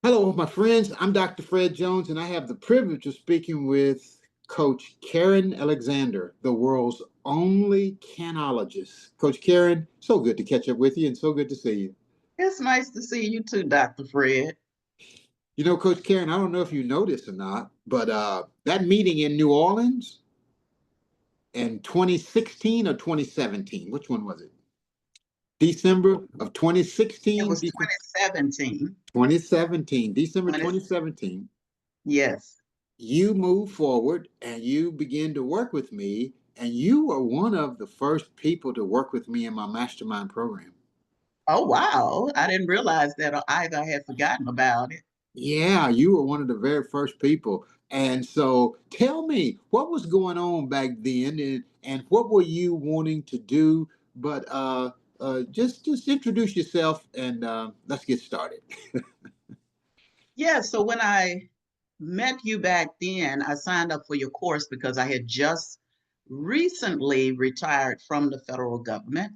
Hello, my friends. I'm Dr. Fred Jones, and I have the privilege of speaking with Coach Karen Alexander, the world's only canologist. Coach Karen, so good to catch up with you and so good to see you. It's nice to see you too, Dr. Fred. You know, Coach Karen, I don't know if you know this or not, but that meeting in New Orleans in 2016 or 2017, which one was it? December of It 2016, was 2017. 2017, December 20, 2017. yes. You moved forward and you began to work with me, and you were one of the first people to work with me in my mastermind program. Oh, wow. I didn't realize that either. I had forgotten about it. Yeah, you were one of the very first people. And so tell me what was going on back then, and what were you wanting to do? But just introduce yourself and let's get started. Yeah, so when I met you back then, I signed up for your course because I had just recently retired from the federal government.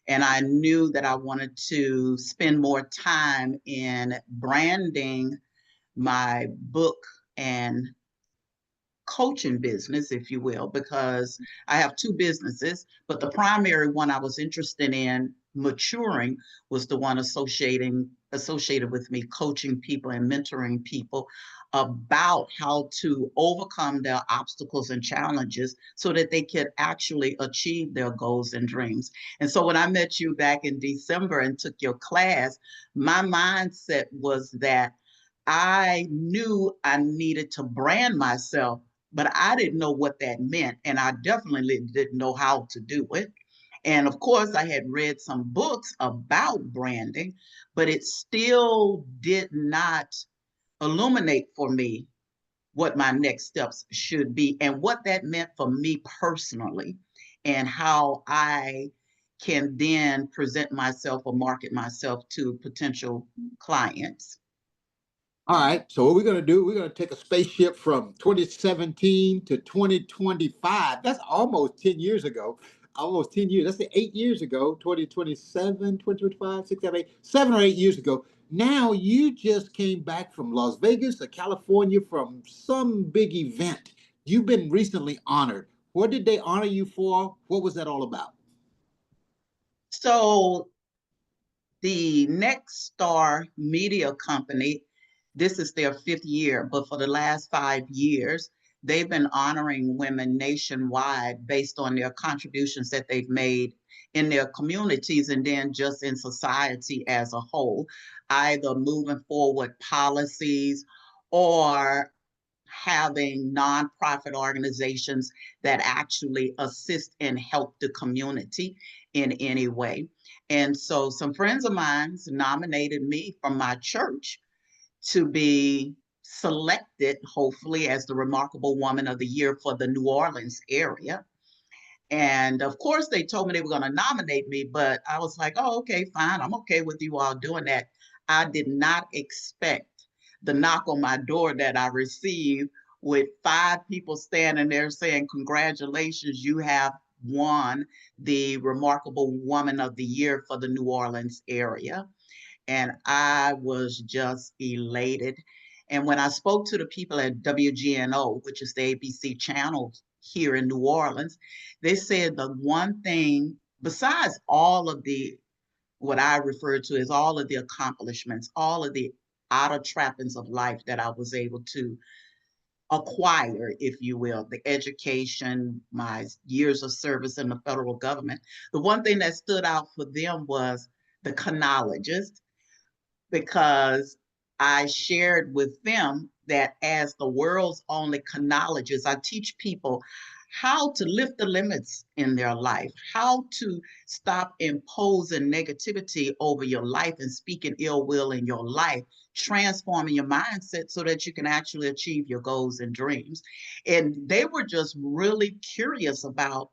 And I knew that I wanted to spend more time in branding my book and coaching business, if you will, because I have two businesses, but the primary one I was interested in maturing was the one associated with me coaching people and mentoring people about how to overcome their obstacles and challenges so that they could actually achieve their goals and dreams. And so when I met you back in December and took your class, my mindset was that I knew I needed to brand myself, but I didn't know what that meant. And I definitely didn't know how to do it. And of course, I had read some books about branding, but it still did not illuminate for me what my next steps should be and what that meant for me personally, and how I can then present myself or market myself to potential clients. All right, so what we're going to do, we're going to take a spaceship from 2017 to 2025. That's almost 10 years ago. Almost 10 years. That's 8 years ago. 2027, 2025, 6, 7, 8, 7 or 8 years ago. Now you just came back from Las Vegas or California from some big event. You've been recently honored. What did they honor you for? What was that all about? So the Next Star Media Company, this is their fifth year, but for the last 5 years, they've been honoring women nationwide based on their contributions that they've made in their communities and then just in society as a whole, either moving forward policies or having nonprofit organizations that actually assist and help the community in any way. And so some friends of mine nominated me from my church to be selected, hopefully, as the Remarkable Woman of the Year for the New Orleans area. And of course, they told me they were going to nominate me, but I was like, oh, okay, fine. I'm okay with you all doing that. I did not expect the knock on my door that I received with five people standing there saying, congratulations, you have won the Remarkable Woman of the Year for the New Orleans area. And I was just elated. And when I spoke to the people at WGNO, which is the ABC channel here in New Orleans, they said the one thing, besides all of the, what I refer to as all of the accomplishments, all of the outer trappings of life that I was able to acquire, if you will, the education, my years of service in the federal government, the one thing that stood out for them was the Canologist, because I shared with them that as the world's only canologist, I teach people how to lift the limits in their life, how to stop imposing negativity over your life and speaking ill will in your life, transforming your mindset so that you can actually achieve your goals and dreams. And they were just really curious about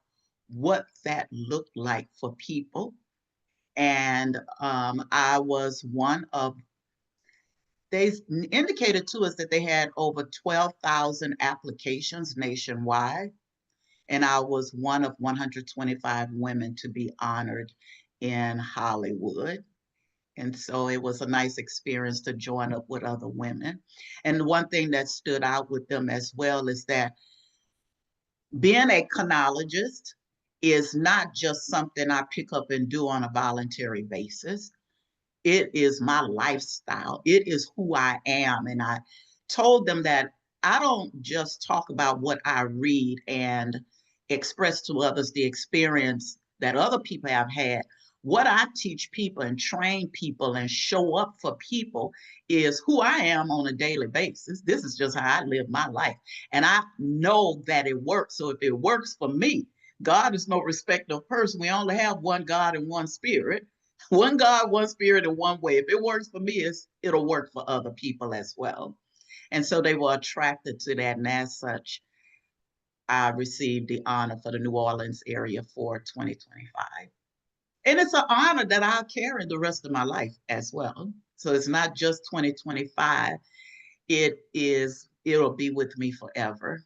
what that looked like for people. And I was one of, they indicated to us that they had over 12,000 applications nationwide, and I was one of 125 women to be honored in Hollywood. And so it was a nice experience to join up with other women. And one thing that stood out with them as well is that being a canologist is not just something I pick up and do on a voluntary basis. It is my lifestyle. It is who I am. And I told them that I don't just talk about what I read and express to others the experience that other people have had. What I teach people and train people and show up for people is who I am on a daily basis. This is just how I live my life. And I know that it works. So if it works for me, God is no respecter of person. We only have one God and one spirit. One God, one spirit, and one way. If it works for me, it'll work for other people as well. And so they were attracted to that. And as such, I received the honor for the New Orleans area for 2025. And it's an honor that I'll carry the rest of my life as well. So it's not just 2025. It'll be with me forever.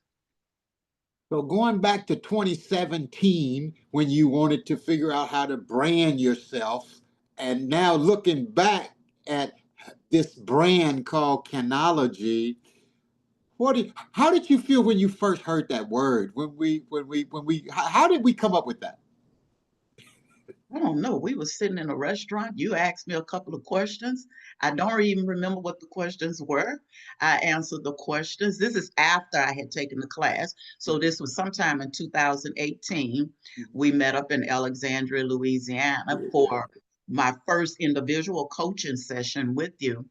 So going back to 2017, when you wanted to figure out how to brand yourself, and now looking back at this brand called Canology, how did you feel when you first heard that word? How did we come up with that? I don't know. We were sitting in a restaurant. You asked me a couple of questions. I don't even remember what the questions were. I answered the questions. This is after I had taken the class. So this was sometime in 2018. We met up in Alexandria, Louisiana for my first individual coaching session with you.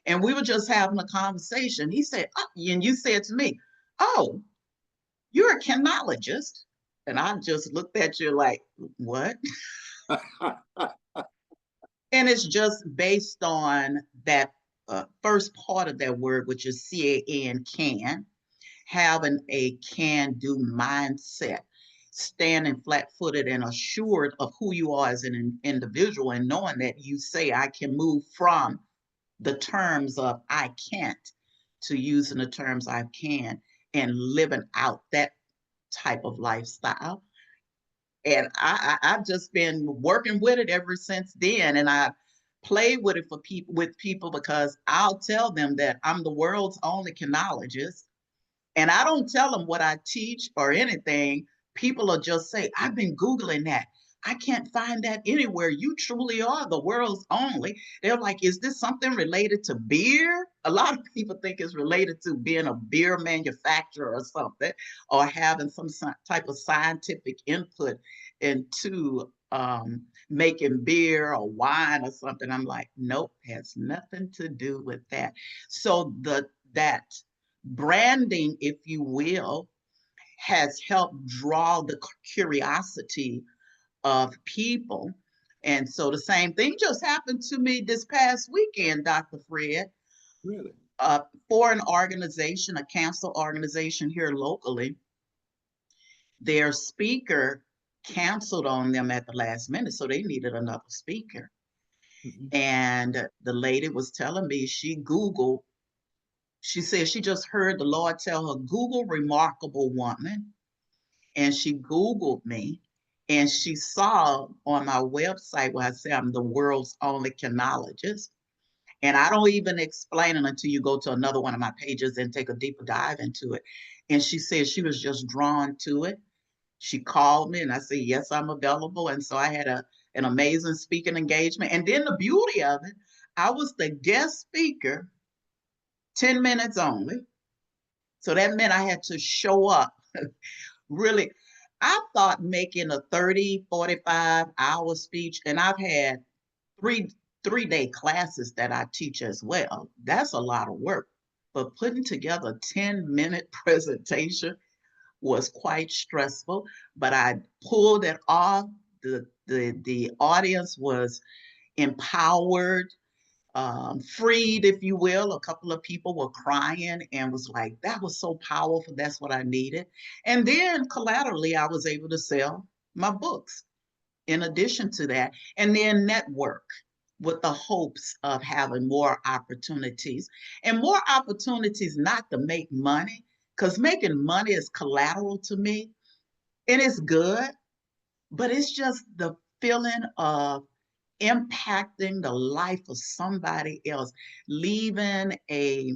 And we were just having a conversation. He said, oh, and you said to me, oh, you're a canologist. And I just looked at you like, what? And it's just based on that first part of that word, which is CAN, can, having a can do mindset, standing flat footed and assured of who you are as an individual, and knowing that you say, I can move from the terms of I can't to using the terms I can and living out that type of lifestyle. And I've just been working with it ever since then. And I play with it for people with people because I'll tell them that I'm the world's only canologist. And I don't tell them what I teach or anything. People will just say, I've been Googling that. I can't find that anywhere. You truly are the world's only. They're like, is this something related to beer? A lot of people think it's related to being a beer manufacturer or something, or having some type of scientific input into making beer or wine or something. I'm like, nope, has nothing to do with that. So that branding, if you will, has helped draw the curiosity of people. And so the same thing just happened to me this past weekend, Dr. Fred. Really? For an organization, a cancer organization here locally, their speaker canceled on them at the last minute, so they needed another speaker. Mhm. And the lady was telling me she said she just heard the Lord tell her, Google remarkable woman. And she Googled me and she saw on my website where I say I'm the world's only canologist. And I don't even explain it until you go to another one of my pages and take a deeper dive into it. And she said she was just drawn to it. She called me and I said, yes, I'm available. And so I had an amazing speaking engagement. And then the beauty of it, I was the guest speaker, 10 minutes only. So that meant I had to show up really. I thought making a 30, 45 hour speech, and I've had three 3 day classes that I teach as well. That's a lot of work. But putting together a 10-minute presentation was quite stressful, but I pulled it off. The audience was empowered, freed, if you will. A couple of people were crying and was like, that was so powerful. That's what I needed. And then collaterally, I was able to sell my books in addition to that, and then network with the hopes of having more opportunities and more opportunities not to make money, because making money is collateral to me and it's good, but it's just the feeling of impacting the life of somebody else, leaving a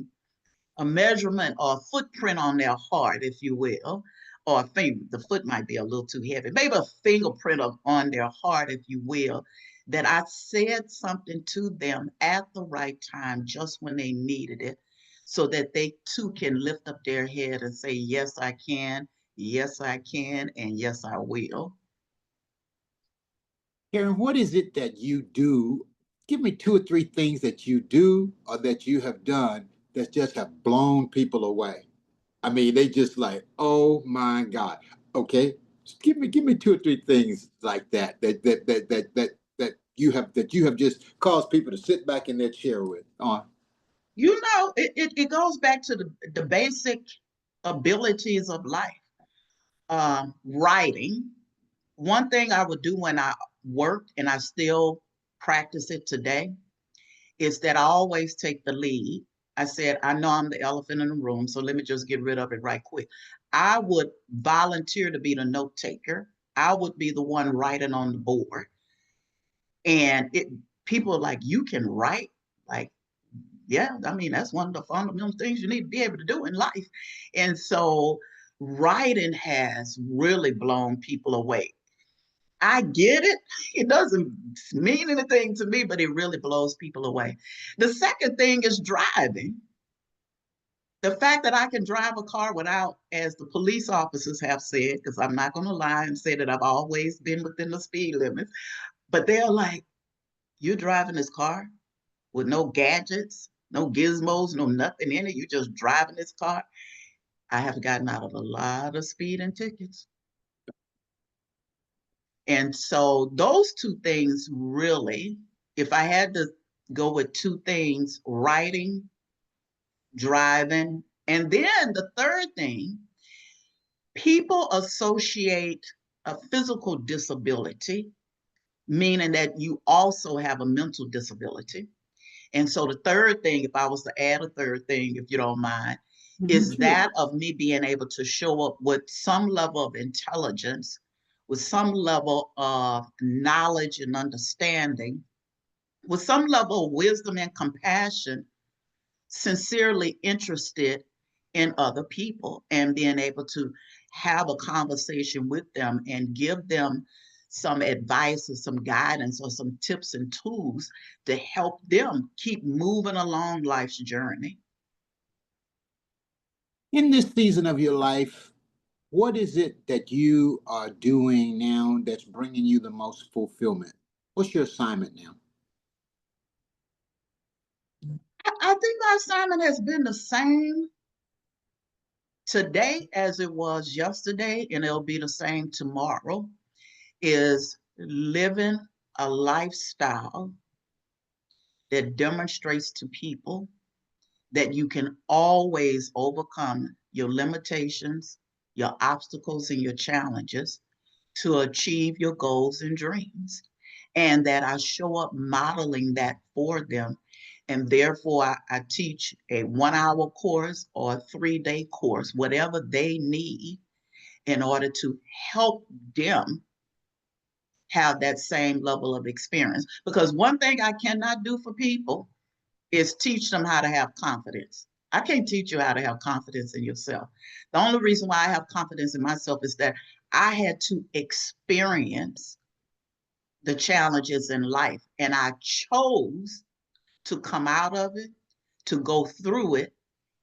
measurement or a footprint on their heart, if you will, or a finger, the foot might be a little too heavy, maybe a fingerprint on their heart, if you will, that I said something to them at the right time, just when they needed it, so that they too can lift up their head and say, yes, I can, yes, I can, and yes, I will. Karen, what is it that you do? Give me two or three things that you do or that you have done that just have blown people away. I mean, they just like, oh my God. Okay. Give me two or three things like that you have just caused people to sit back in their chair with on. It goes back to the basic abilities of life. Writing. One thing I would do when I worked, and I still practice it today, is that I always take the lead. I said, I know I'm the elephant in the room, so let me just get rid of it right quick. I would volunteer to be the note taker. I would be the one writing on the board. And people are like, you can write? Like, yeah, I mean, that's one of the fundamental things you need to be able to do in life. And so writing has really blown people away. I get it. It doesn't mean anything to me, but it really blows people away. The second thing is driving. The fact that I can drive a car without, as the police officers have said, because I'm not going to lie and say that I've always been within the speed limits, but they're like, you're driving this car with no gadgets, no gizmos, no nothing in it. You're just driving this car. I have gotten out of a lot of speeding tickets. And so those two things really, if I had to go with two things, writing, driving, and then the third thing, people associate a physical disability, meaning that you also have a mental disability. And so the third thing, if I was to add a third thing, if you don't mind, Mhm, is sure. that of me being able to show up with some level of intelligence, with some level of knowledge and understanding, with some level of wisdom and compassion, sincerely interested in other people and being able to have a conversation with them and give them some advice or some guidance or some tips and tools to help them keep moving along life's journey. In this season of your life, what is it that you are doing now that's bringing you the most fulfillment? What's your assignment now? I think my assignment has been the same today as it was yesterday, and it'll be the same tomorrow, is living a lifestyle that demonstrates to people that you can always overcome your limitations, your obstacles, and your challenges to achieve your goals and dreams. And that I show up modeling that for them. And therefore, I teach a 1 hour course or a 3 day course, whatever they need in order to help them have that same level of experience. Because one thing I cannot do for people is teach them how to have confidence. I can't teach you how to have confidence in yourself. The only reason why I have confidence in myself is that I had to experience the challenges in life and I chose to come out of it, to go through it,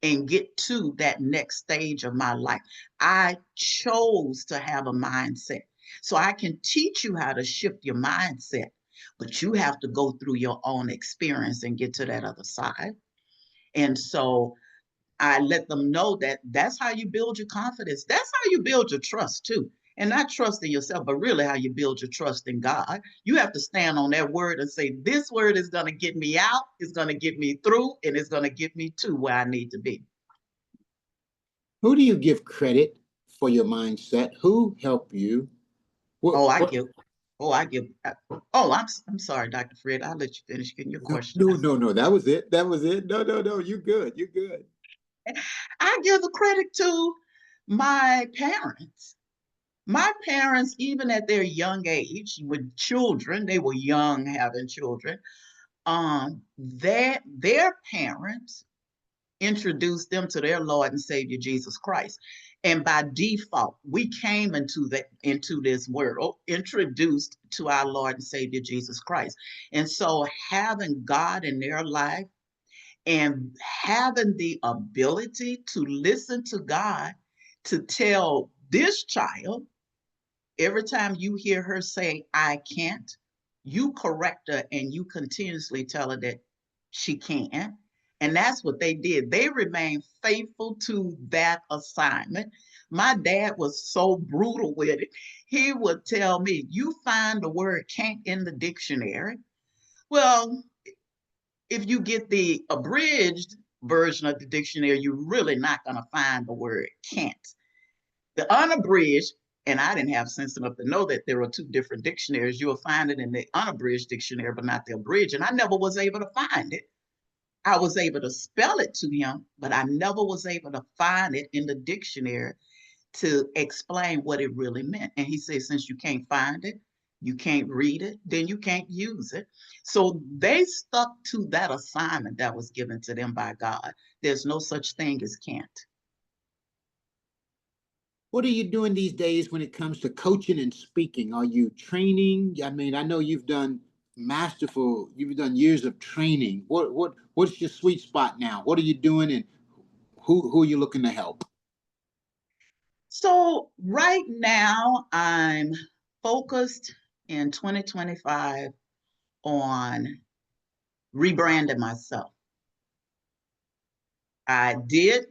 and get to that next stage of my life. I chose to have a mindset. So I can teach you how to shift your mindset, but you have to go through your own experience and get to that other side. And so I let them know that that's how you build your confidence. That's how you build your trust too. And not trust in yourself, but really how you build your trust in God. You have to stand on that word and say, this word is going to get me out, it's going to get me through, and it's going to get me to where I need to be. Who do you give credit for your mindset? Who helped you? What, Oh, I what? give. Oh, I give. Oh, I'm sorry, Dr. Fred. I'll let you finish getting your No, question no, out. no, no. That was it. That was it. No, no, no. You good. You good. I give the credit to my parents. My parents, even at their young age, with children, they were young having children. Their parents introduced them to their Lord and Savior Jesus Christ. And by default, we came into this world introduced to our Lord and Savior Jesus Christ. And so having God in their life and having the ability to listen to God to tell this child, every time you hear her say, I can't, you correct her and you continuously tell her that she can. And that's what they did. They remained faithful to that assignment. My dad was so brutal with it. He would tell me, you find the word can't in the dictionary. Well, if you get the abridged version of the dictionary, you're really not going to find the word can't. The unabridged, and I didn't have sense enough to know that there are two different dictionaries. You'll find it in the unabridged dictionary, but not the abridged. And I never was able to find it. I was able to spell it to him, but I never was able to find it in the dictionary to explain what it really meant. And he said, since you can't find it, you can't read it, then you can't use it. So they stuck to that assignment that was given to them by God. There's no such thing as can't. What are you doing these days when it comes to coaching and speaking? Are you training? I mean, I know you've done years of training. What's your sweet spot now? What are you doing, and who are you looking to help? So right now, I'm focused in 2025 on rebranding myself. I did,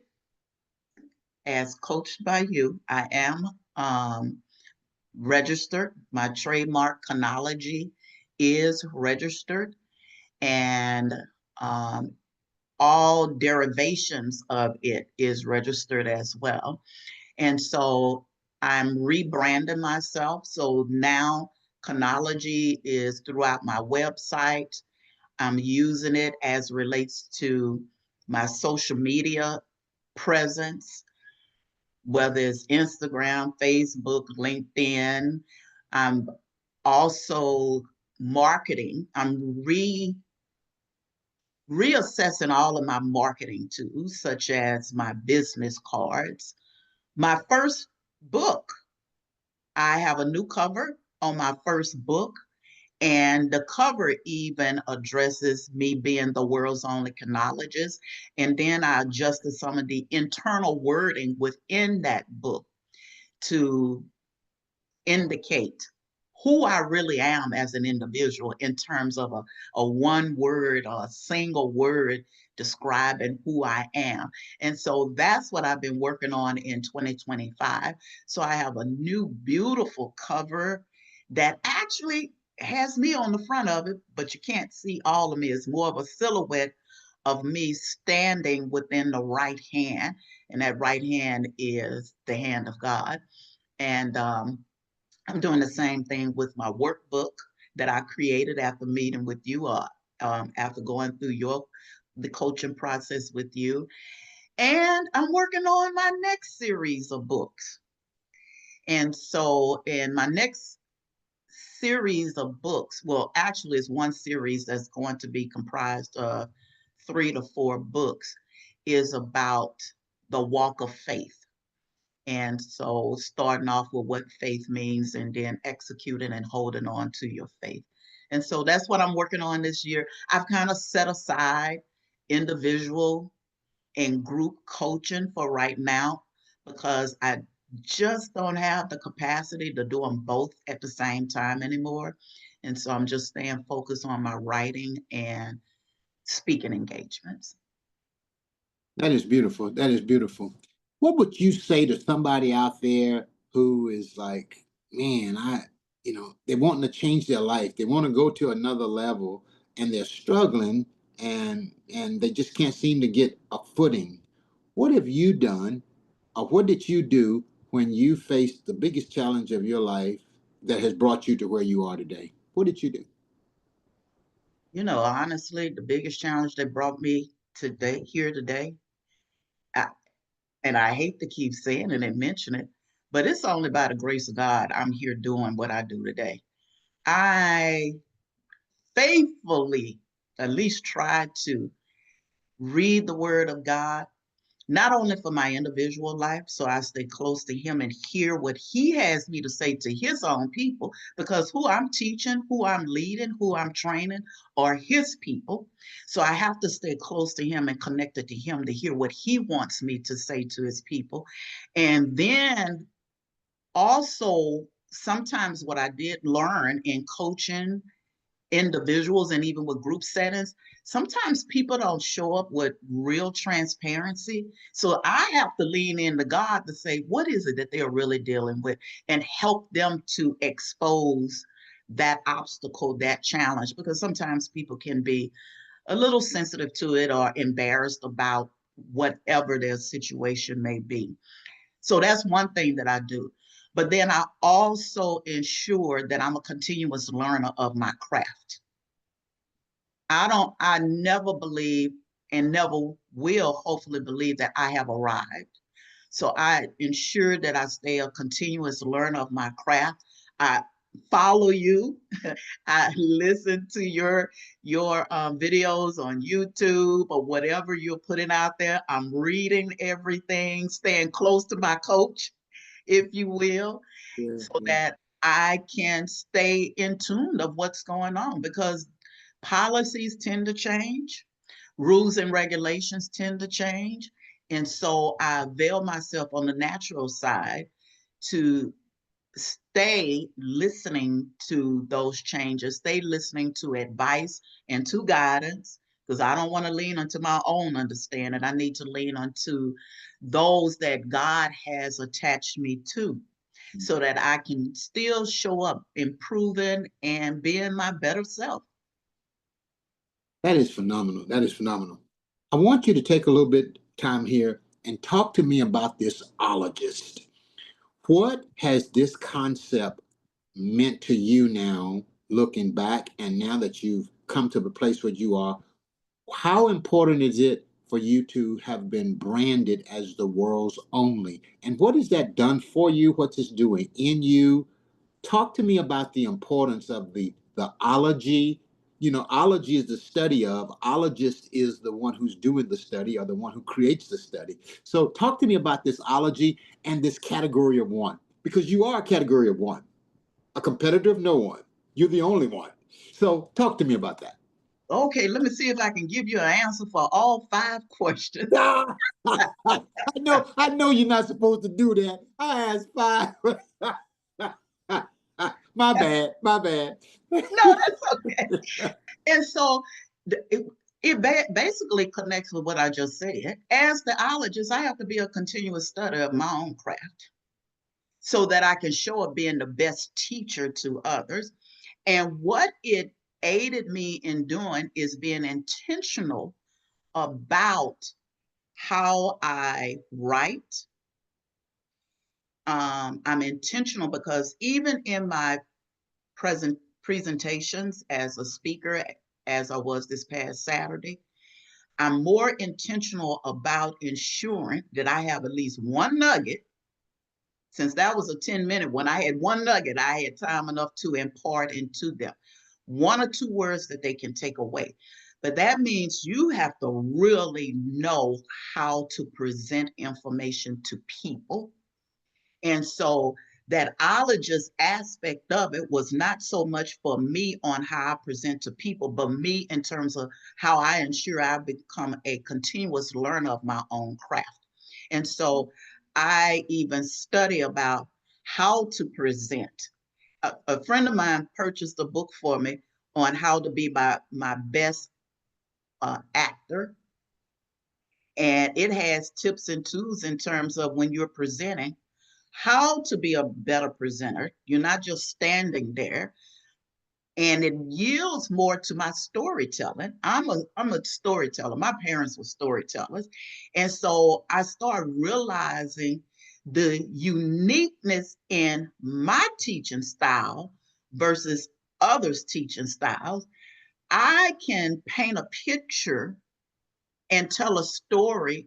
as coached by you, I am registered. My trademark Canology is registered, and um, all derivations of it is registered as well. And so I'm rebranding myself. So now Canology is throughout my website. I'm using it as relates to my social media presence, whether it's Instagram, Facebook, LinkedIn. I'm also marketing. I'm reassessing all of my marketing tools, such as my business cards. My first book, I have a new cover on my first book, and the cover even addresses me being the world's only canologist. And then I adjusted some of the internal wording within that book to indicate who I really am as an individual in terms of a one word or a single word describing who I am. And so that's what I've been working on in 2025. So I have a new, beautiful cover that actually has me on the front of it, but you can't see all of me. It's more of a silhouette of me standing within the right hand, and that right hand is the hand of God. And I'm doing the same thing with my workbook that I created after meeting with you, after going through the coaching process with you. And I'm working on my next series of books. And so, in my next series of books, well, actually, it's one series that's going to be comprised of 3 to 4 books, is about the walk of faith. And so starting off with what faith means and then executing and holding on to your faith. And so that's what I'm working on this year. I've kind of set aside individual and group coaching for right now because I just don't have the capacity to do them both at the same time anymore. And so I'm just staying focused on my writing and speaking engagements. That is beautiful. That is beautiful. What would you say to somebody out there who is like, man, they're wanting to change their life. They want to go to another level and they're struggling and they just can't seem to get a footing. What have you done or what did you do when you faced the biggest challenge of your life that has brought you to where you are today? What did you do? Honestly, the biggest challenge that brought me today, here today, I, and I hate to keep saying it and mention it, But it's only by the grace of God I'm here doing what I do today. I faithfully at least try to read the word of God, not only for my individual life, so I stay close to him and hear what he has me to say to his own people, because who I'm teaching, who I'm leading, who I'm training are his people. So I have to stay close to him and connected to him to hear what he wants me to say to his people. And then also, sometimes what I did learn in coaching individuals and even with group settings, sometimes people don't show up with real transparency. So I have to lean into God to say, what is it that they're really dealing with, and help them to expose that obstacle, that challenge, because sometimes people can be a little sensitive to it or embarrassed about whatever their situation may be. So that's one thing that I do. But then I also ensure that I'm a continuous learner of my craft. I never believe and never will hopefully believe that I have arrived. So I ensure that I stay a continuous learner of my craft. I follow you. I listen to your videos on YouTube or whatever you're putting out there. I'm reading everything, staying close to my coach, if you will, Yeah, so yeah. that I can stay in tune of what's going on, because policies tend to change, rules and regulations tend to change. And so I avail myself on the natural side to stay listening to those changes, stay listening to advice and to guidance, because I don't want to lean onto my own understanding. I need to lean onto those that God has attached me to, so that I can still show up improving and being my better self. That is phenomenal. That is phenomenal. I want you to take a little bit time here and talk to me about this ologist. What has this concept meant to you now, looking back, and now that you've come to the place where you are? How important is it for you to have been branded as the world's only? And what has that done for you? What's it doing in you? Talk to me about the importance of the ology. You know, ology is the study of, ologist is the one who's doing the study or the one who creates the study. So talk to me about this ology and this category of one, because you are a category of one, a competitor of no one. You're the only one. So talk to me about that. Okay, let me see if I can give you an answer for all five questions. Ah, I know you're not supposed to do that. I asked five. My bad, my bad. No, that's okay. And so it basically connects with what I just said. As the ologist, I have to be a continuous study of my own craft, so that I can show up being the best teacher to others. And what it aided me in doing is being intentional about how I write. I'm intentional because even in my presentations as a speaker, as I was this past Saturday, I'm more intentional about ensuring that I have at least one nugget. Since that was a 10-minute, when I had one nugget, I had time enough to impart into them one or two words that they can take away. But that means you have to really know how to present information to people. And so that ologist aspect of it was not so much for me on how I present to people, but me in terms of how I ensure I become a continuous learner of my own craft. And so I even study about how to present. A friend of mine purchased a book for me on how to be my best actor. And it has tips and tools in terms of when you're presenting, how to be a better presenter. You're not just standing there. And it yields more to my storytelling. I'm a storyteller. My parents were storytellers. And so I started realizing the uniqueness in my teaching style versus others' teaching styles. I can paint a picture and tell a story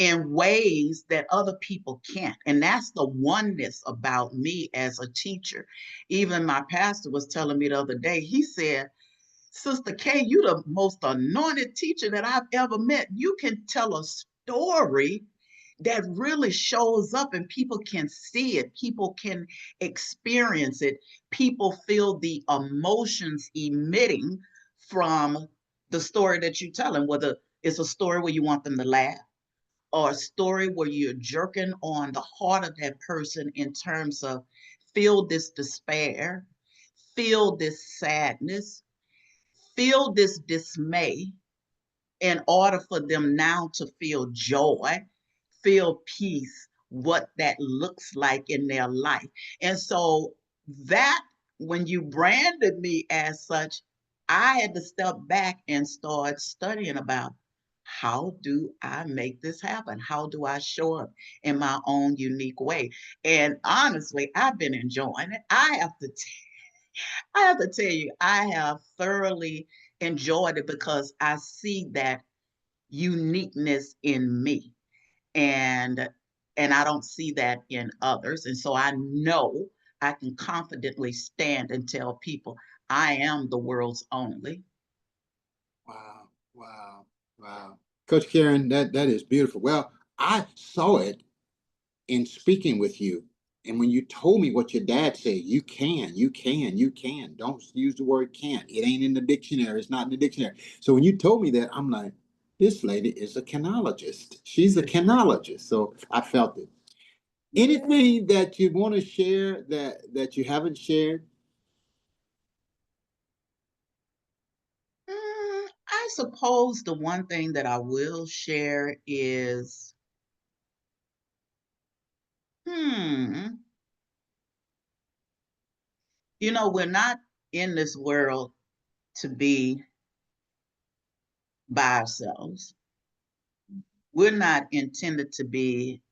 in ways that other people can't. And that's the oneness about me as a teacher. Even my pastor was telling me the other day, he said, Sister Kay, you the most anointed teacher that I've ever met. You can tell a story that really shows up and people can see it, people can experience it, people feel the emotions emitting from the story that you're telling, whether it's a story where you want them to laugh or a story where you're jerking on the heart of that person in terms of feel this despair, feel this sadness, feel this dismay in order for them now to feel joy, feel peace, what that looks like in their life. And so that when you branded me as such, I had to step back and start studying about how do I make this happen? How do I show up in my own unique way? And honestly, I've been enjoying it. I have to tell you, I have thoroughly enjoyed it because I see that uniqueness in me, and I don't see that in others. And so I know I can confidently stand and tell people I am the world's only. Wow, wow, wow. Coach Karen, that is beautiful. Well, I saw it in speaking with you. And when you told me what your dad said, you can, you can, you can. Don't use the word can't. It ain't in the dictionary. It's not in the dictionary. So when you told me that, I'm like, this lady is a canologist. She's a canologist. So I felt it. Anything that you want to share that you haven't shared? I suppose the one thing that I will share is, hmm, we're not in this world to be by ourselves. We're not intended to be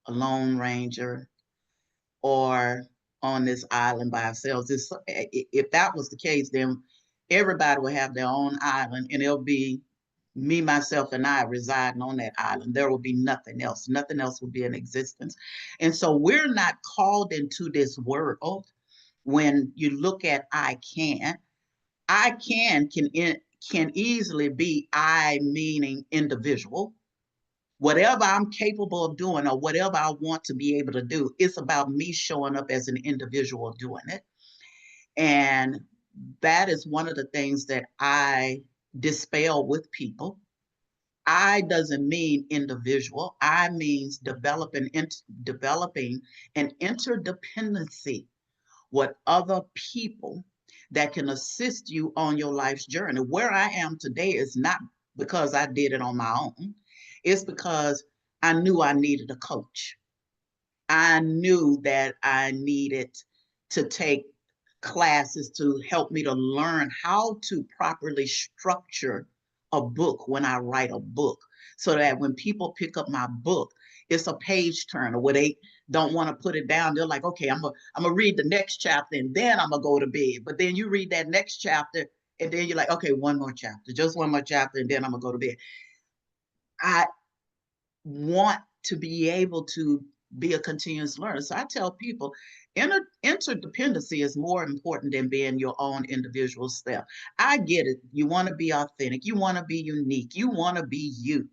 a lone ranger or on this island by ourselves. If that was the case, then everybody would have their own island and it'll be me, myself, and I residing on that island. There will be nothing else. Nothing else will be in existence. And so we're not called into this world. When you look at I can easily be I meaning individual. Whatever I'm capable of doing or whatever I want to be able to do, it's about me showing up as an individual doing it. And that is one of the things that I dispel with people. I doesn't mean individual. I means developing an interdependency with other people that can assist you on your life's journey. Where I am today is not because I did it on my own. It's because I knew I needed a coach. I knew that I needed to take classes to help me to learn how to properly structure a book when I write a book, so that when people pick up my book, it's a page turner where they don't want to put it down. They're like, okay, I'm gonna read the next chapter and then I'm gonna go to bed. But then you read that next chapter and then you're like, okay, one more chapter, just one more chapter, and then I'm gonna go to bed. I want to be able to be a continuous learner. So I tell people interdependency is more important than being your own individual self. I get it. You want to be authentic, you want to be unique, you want to be you.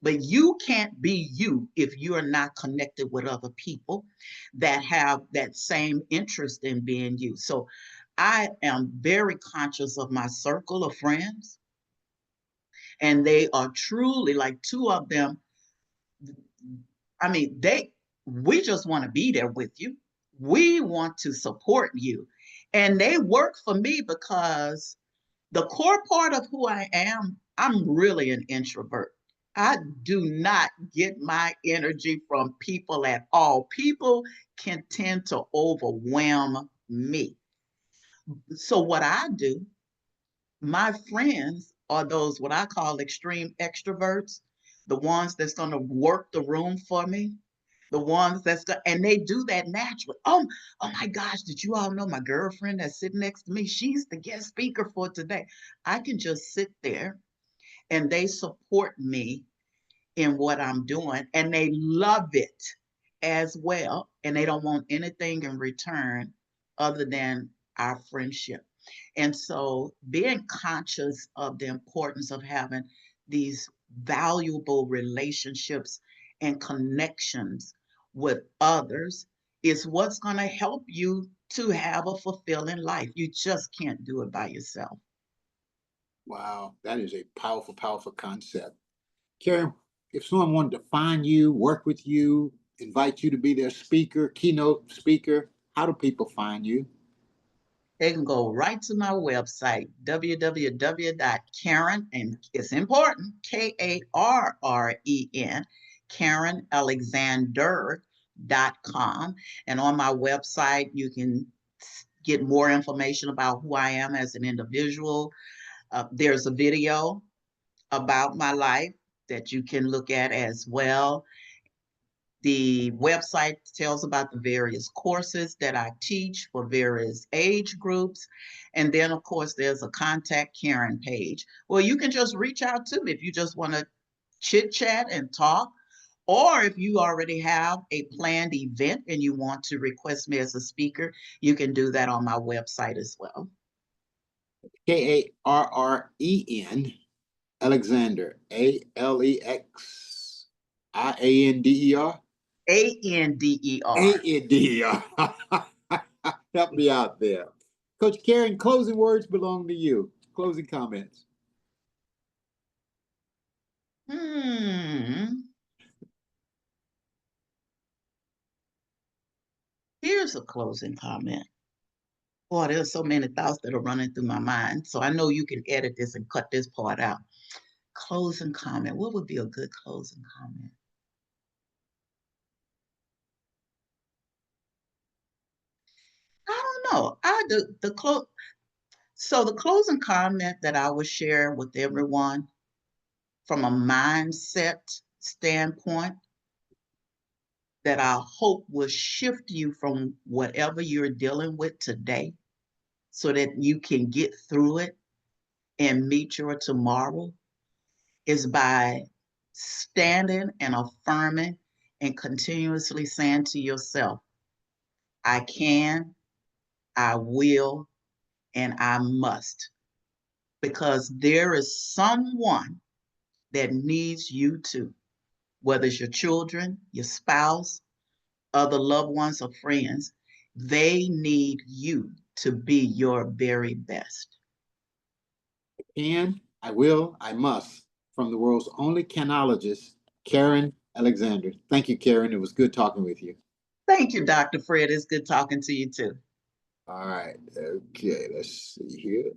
But you can't be you if you are not connected with other people that have that same interest in being you. So I am very conscious of my circle of friends, and they are truly like two of them. I mean, we just want to be there with you. We want to support you. And they work for me because the core part of who I am, I'm really an introvert. I do not get my energy from people at all. People can tend to overwhelm me. So what I do, my friends are those what I call extreme extroverts, the ones that's going to work the room for me, the ones and they do that naturally. Oh my gosh, did you all know my girlfriend that's sitting next to me? She's the guest speaker for today. I can just sit there and they support me in what I'm doing, and they love it as well. And they don't want anything in return other than our friendship. And so being conscious of the importance of having these valuable relationships and connections with others is what's going to help you to have a fulfilling life. You just can't do it by yourself. Wow, that is a powerful, powerful concept. Karen, if someone wanted to find you, work with you, invite you to be their speaker, keynote speaker, how do people find you? They can go right to my website, www.karen, and it's important, KARREN, KarenAlexander.com. And on my website, you can get more information about who I am as an individual. There's a video about my life that you can look at as well. The website tells about the various courses that I teach for various age groups. And then, of course, there's a Contact Karen page. Well, you can just reach out to me if you just want to chit chat and talk. Or if you already have a planned event and you want to request me as a speaker, you can do that on my website as well. Karren, Alexander, Alexander. Ander. Ander. Help me out there. Coach Karen, closing words belong to you. Closing comments. Here's a closing comment. Boy, there's so many thoughts that are running through my mind. So I know you can edit this and cut this part out. Closing comment. What would be a good closing comment? I don't know. I do the close. So the closing comment that I would share with everyone from a mindset standpoint that I hope will shift you from whatever you're dealing with today so that you can get through it and meet your tomorrow is by standing and affirming and continuously saying to yourself, I can, I will, and I must. Because there is someone that needs you too, whether it's your children, your spouse, other loved ones, or friends. They need you to be your very best. And I will, I must, from the world's only canologist, Karen Alexander. Thank you, Karen. It was good talking with you. Thank you, Dr. Fred. It's good talking to you too. All right. Okay, let's see here.